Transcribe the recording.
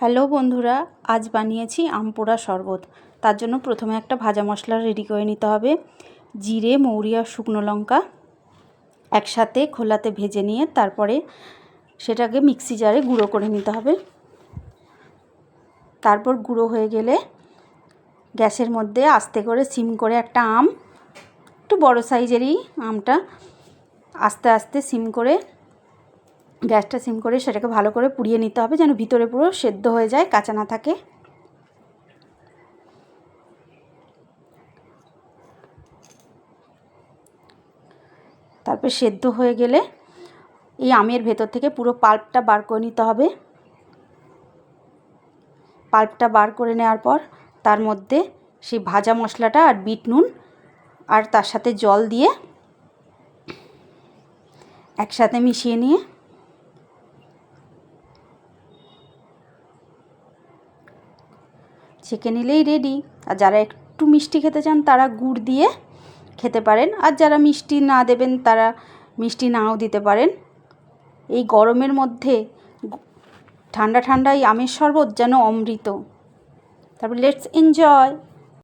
Hello বন্ধুরা, আজ বানিয়েছি আম পোড়া শরবত। তার জন্য প্রথমে একটা ভাজা মশলা রেডি করে নিতে হবে। জিরে, মৌরি আর শুকনো লঙ্কা একসাথে খোলাতে ভেজে নিয়ে তারপরে সেটাকে মিক্সি জারে গুঁড়ো করে নিতে হবে। তারপর গুঁড়ো হয়ে গেলে গ্যাসের মধ্যে আস্তে করে সিম করে একটা আম, একটু বড় সাইজেরই আমটা, আস্তে আস্তে গ্যাসটা সিম করে সেটাকে ভালো করে পুড়িয়ে নিতে হবে, যেন ভিতরে পুরো সেদ্ধ হয়ে যায়, কাঁচা না থাকে। তারপর সেদ্ধ হয়ে গেলে এই আমের ভেতর থেকে পুরো পাল্পটা বার করে নিতে হবে। পাল্পটা বার করে নেওয়ার পর তার মধ্যে সেই ভাজা মশলাটা আর বিট নুন আর তার সাথে জল দিয়ে একসাথে মিশিয়ে নিয়ে ছেঁকে নিলেই রেডি। আর যারা একটু মিষ্টি খেতে চান তারা গুড় দিয়ে খেতে পারেন, আর যারা মিষ্টি না দেবেন তারা মিষ্টি নাও দিতে পারেন। এই গরমের মধ্যে ঠান্ডা ঠান্ডা এই আমের শরবত যেন অমৃত। তারপর লেটস এনজয়।